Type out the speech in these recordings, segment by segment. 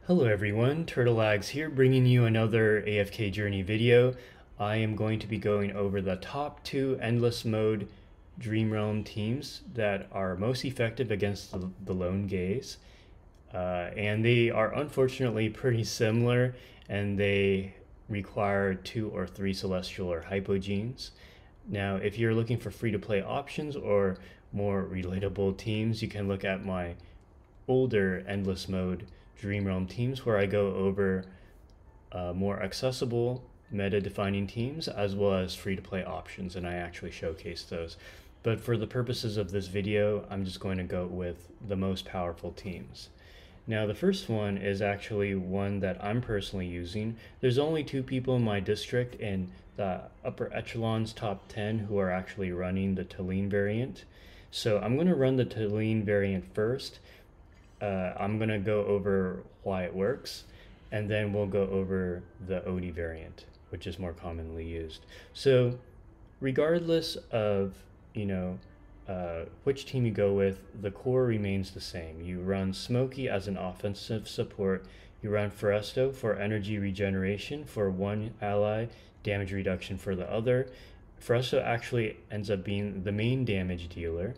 Hello everyone, Turtleags here, bringing you another AFK journey video. I am going to be going over the top 2 Endless Mode Dream Realm teams that are most effective against the Lone Gaze. And they are unfortunately pretty similar, and they require 2 or 3 Celestial or Hypogenes. Now, if you're looking for free-to-play options or more relatable teams, you can look at my older Endless Mode Dream Realm teams where I go over more accessible meta-defining teams as well as free-to-play options, and I actually showcase those. But for the purposes of this video, I'm just going to go with the most powerful teams. Now, the first one is actually one that I'm personally using. There's only 2 people in my district in the upper echelons top 10 who are actually running the Talene variant. So I'm going to run the Talene variant first. I'm going to go over why it works, and then we'll go over the Odie variant, which is more commonly used. So regardless of, which team you go with, the core remains the same. You run Smokey as an offensive support. You run Foresto for energy regeneration for one ally, damage reduction for the other. Foresto actually ends up being the main damage dealer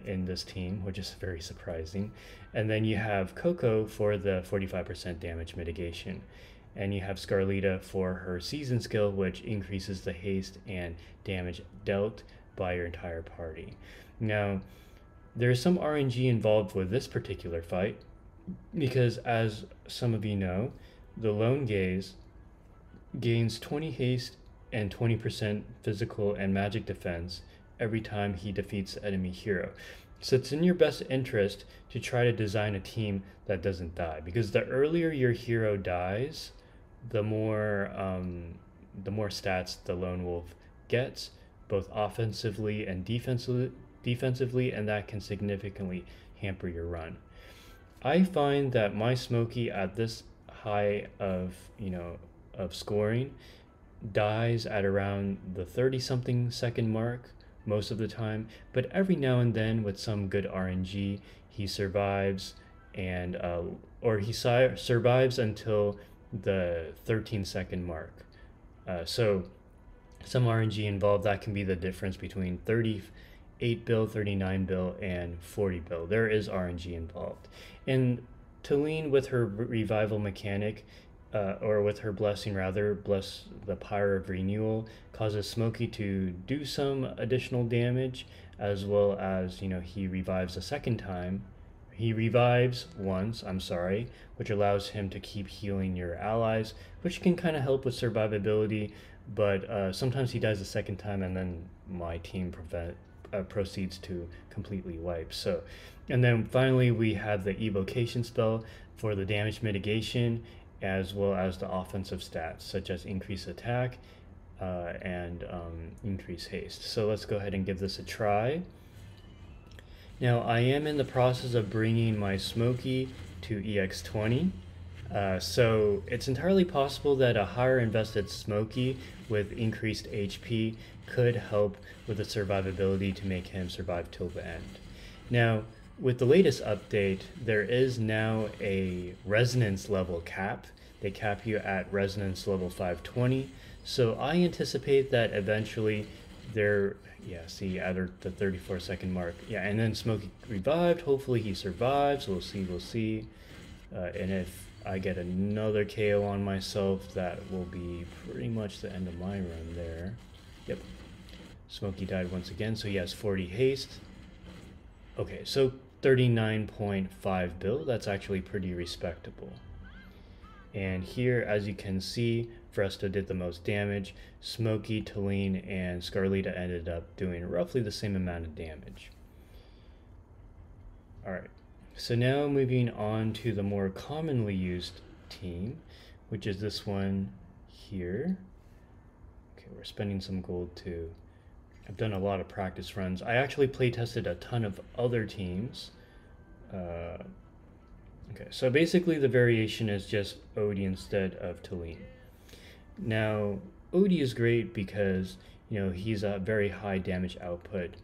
in this team, which is very surprising. And then you have Coco for the 45% damage mitigation. And you have Scarlita for her season skill, which increases the haste and damage dealt by your entire party. Now, there's some RNG involved with this particular fight, because as some of you know, the Lone Gaze gains 20 haste and 20% physical and magic defense every time he defeats the enemy hero. So it's in your best interest to try to design a team that doesn't die, because the earlier your hero dies, the more stats the Lone Wolf gets, both offensively and defensively, and that can significantly hamper your run. I find that my Smokey at this high of scoring dies at around the 30-something second mark most of the time, but every now and then with some good RNG he survives, and or he survives until the 13-second mark. So some RNG involved, that can be the difference between 38 bill, 39 bill, and 40 bill. There is RNG involved. And Talene, with her revival mechanic, or with her blessing rather, bless the Pyre of Renewal, causes Smokey to do some additional damage, as well as, he revives a second time. He revives once, which allows him to keep healing your allies, which can kind of help with survivability, but sometimes he dies a second time, and then my team proceeds to completely wipe. So, and then finally we have the evocation spell for the damage mitigation, as well as the offensive stats, such as increase attack and increase haste. So let's go ahead and give this a try. Now, I am in the process of bringing my Smokey to EX20. So it's entirely possible that a higher invested Smokey with increased HP could help with the survivability to make him survive till the end. Now, with the latest update, there is now a resonance level cap. They cap you at resonance level 520. So I anticipate that eventually they're, at the 34-second mark. Yeah, and then Smokey revived. Hopefully he survives. We'll see. And if I get another KO on myself, that will be pretty much the end of my run there. Yep. Smokey died once again, so he has 40 haste. Okay, so 39.5 bill, that's actually pretty respectable. And here, as you can see, Foresto did the most damage. Smokey, Talene, and Scarlita ended up doing roughly the same amount of damage. Alright, so now moving on to the more commonly used team, which is this one here. Okay, we're spending some gold too. I've done a lot of practice runs. I actually play tested a ton of other teams. Okay, so basically the variation is just Odie instead of Talene. Now, Odie is great because, he's a very high damage output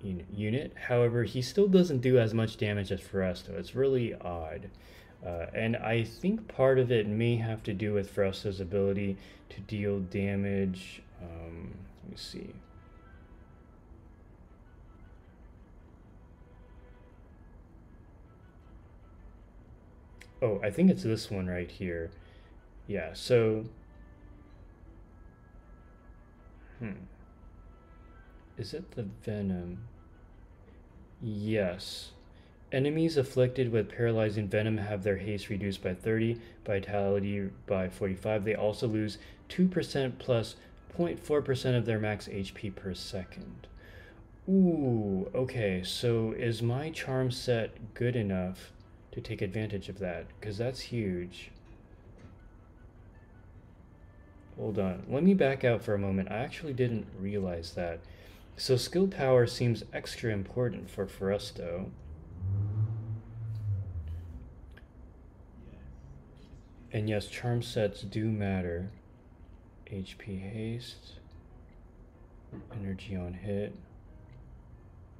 unit. However, he still doesn't do as much damage as Foresto. It's really odd. And I think part of it may have to do with Foresto's ability to deal damage. Let me see. Oh, I think it's this one right here. Yeah, so... Is it the Venom? Yes. Enemies afflicted with paralyzing venom have their haste reduced by 30, vitality by 45. They also lose 2% plus 0.4% of their max HP per second. Ooh, okay, so is my charm set good enough to take advantage of that? Because that's huge. Hold on, let me back out for a moment. I actually didn't realize that. So skill power seems extra important for Foresto. And yes, charm sets do matter. HP haste, energy on hit,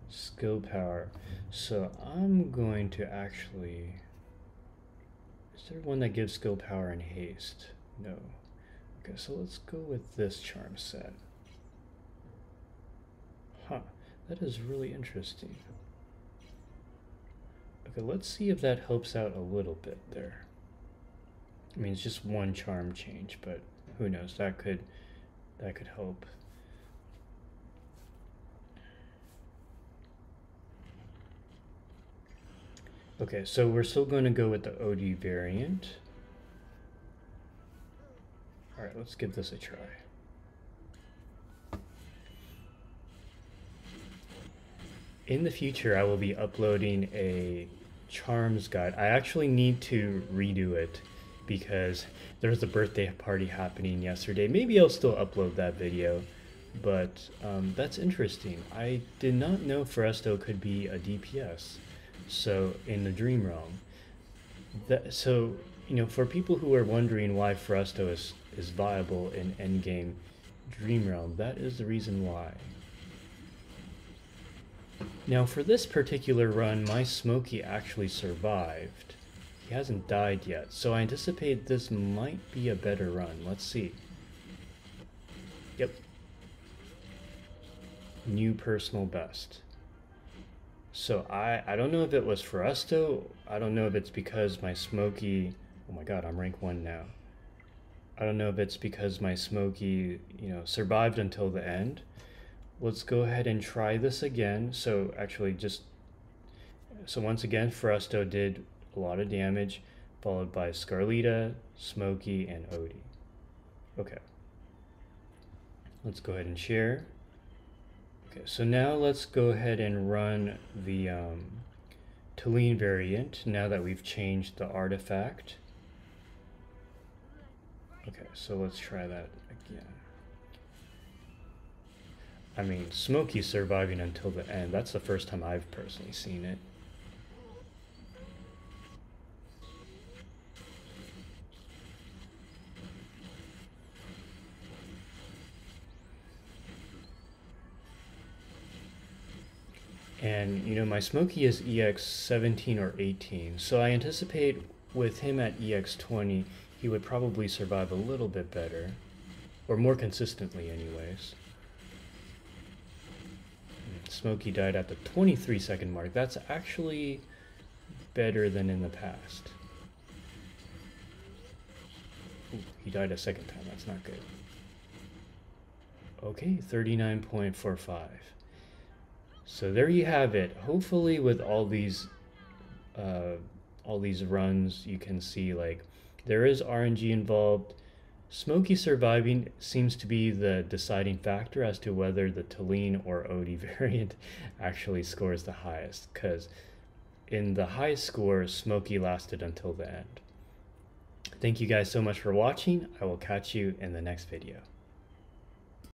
skill power. So I'm going to actually... Is there one that gives skill power and haste? No. Okay, so let's go with this charm set. Huh, that is really interesting. Okay, let's see if that helps out a little bit there. I mean, it's just one charm change, but who knows? That could help. Okay, so we're still going to go with the OD variant. All right, let's give this a try. In the future, I will be uploading a charms guide. I actually need to redo it because there was a birthday party happening yesterday. Maybe I'll still upload that video, but that's interesting. I did not know Foresto could be a DPS, so in the Dream Realm. So, you know, for people who are wondering why Foresto is viable in endgame Dream Realm, that is the reason why. Now, for this particular run, my Smokey actually survived. He hasn't died yet, so I anticipate this might be a better run. Let's see. Yep. New personal best. So I don't know if it was Foresto. I don't know if it's because my Smokey... Oh my god, I'm rank 1 now. I don't know if it's because my Smokey, you know, survived until the end. Let's go ahead and try this again. So actually so once again, Foresto did a lot of damage, followed by Scarlita, Smokey, and Odie. Okay. Let's go ahead and share. Okay, so now let's go ahead and run the Talene variant now that we've changed the artifact. Okay, so let's try that again. I mean, Smokey surviving until the end, that's the first time I've personally seen it. And, you know, my Smokey is EX 17 or 18, so I anticipate with him at EX 20, he would probably survive a little bit better, or more consistently anyways. Smokey died at the 23-second mark. That's actually better than in the past. Ooh, he died a second time. That's not good. Okay, 39.45. So there you have it. Hopefully with all these runs, you can see like there is RNG involved. Smokey surviving seems to be the deciding factor as to whether the Talene or Odie variant actually scores the highest, because in the high score, Smokey lasted until the end. Thank you guys so much for watching. I will catch you in the next video.